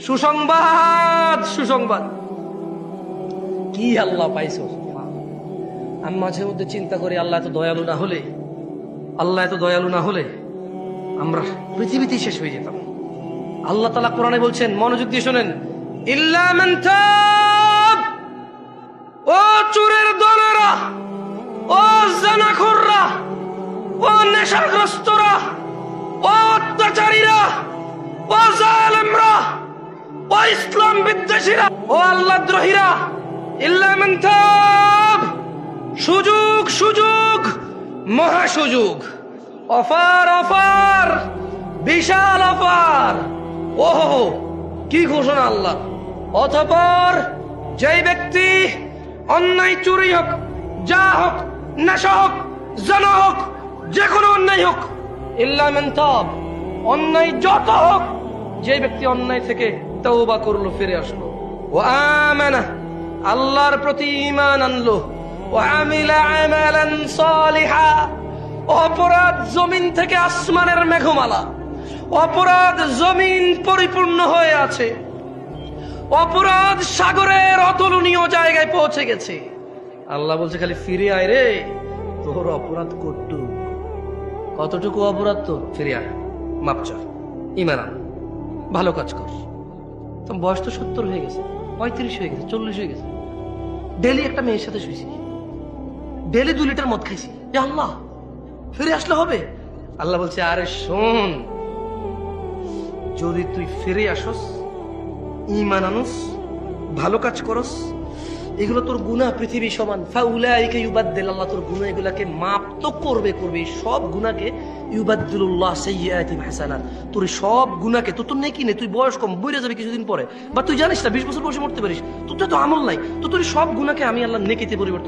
সুসংবাদ, সুসংবাদ। কি আল্লাহ পাইছো? আমি মাঝে মধ্যে চিন্তা করি, আল্লাহ এত দয়ালু না হলে, আল্লাহ এত দয়ালু না হলে আমরা পৃথিবীতেই শেষ হয়ে যেতাম। আল্লাহ তাআলা কোরআনে বলছেন, মনোযোগ দিয়ে শোনেন, ইল্লা মান তাব, ও চোরের দলেরা, ও জানাখোররা, ও নেশাগ্রস্তরা, ও অত্যাচারীরা, ও জালেমরা, ও ইসলাম বিদ্বেষীরা, ও আল্লাহদ্রোহীরা, ইল্লা মান তাব, সুযোগ, সুযোগ, মহা সুযোগ, অফার, অফার, বিশাল অফার। ওহো, কি ঘোষণা আল্লাহ! অতঃপর যেই ব্যক্তি অন্যায়, চুরি হোক, যা হোক, নেশা হোক, জানা হোক, যে কোনো অন্যায় হোক, ইল্লা মান তাব, অন্যায় যত হোক, যে ব্যক্তি অন্যায় থেকে তওবা করলো, ফিরে আসলো, ও আমানা, আল্লাহর প্রতি ঈমান আনলো, ও আমিলা আমালান সালিহা, অপরাধ জমিন থেকে আসমানের মেঘমালা, অপরাধ জমিন পরিপূর্ণ হয়ে আছে, অপরাধ সাগরের অতুলনীয় জায়গায় পৌঁছে গেছে। আল্লাহ বলছে, খালি ফিরে আয় রে, তোর অপরাধ কতটুকু অপরাধ তোর, ফিরে আয়, মাপ চা, ঈমান আন, ভালো কাজ কর। তোর বয়স তো 70 হয়ে গেছে, 35 হয়ে গেছে, 40 হয়ে গেছে, ডেলি একটা মেয়ের সাথে শুয়েছি, ডেলি 2 লিটার মদ খাইছি, আল্লাহ ফিরে আসলে হবে? আল্লাহ বলছে, আরে শোন, যদি তুই ফিরে আসস, ঈমান আনস, ভালো কাজ করস, এগুলো তোর গুনাহ পৃথিবী সমান, ফাউলাইকা ইউবাদদিল, আল্লাহ তোর গুনাহ এগুলাকে মাপ তো করবে, সব গুনাহকে ইউবাদদিলুল্লাহ সাইয়্যাতিহিম হাসানাত, তোর সব গুনাহকে, তোর নেকি নেই, তুই বয়স কম, বইরা যাবে কিছুদিন পরে, বা তুই জানিস না 20 বছর বয়সে মরতে পারিস, তোর তো আমল নাই, তো তোর সব গুনাহকে আমি আল্লাহ নেকিতে পরিবর্তন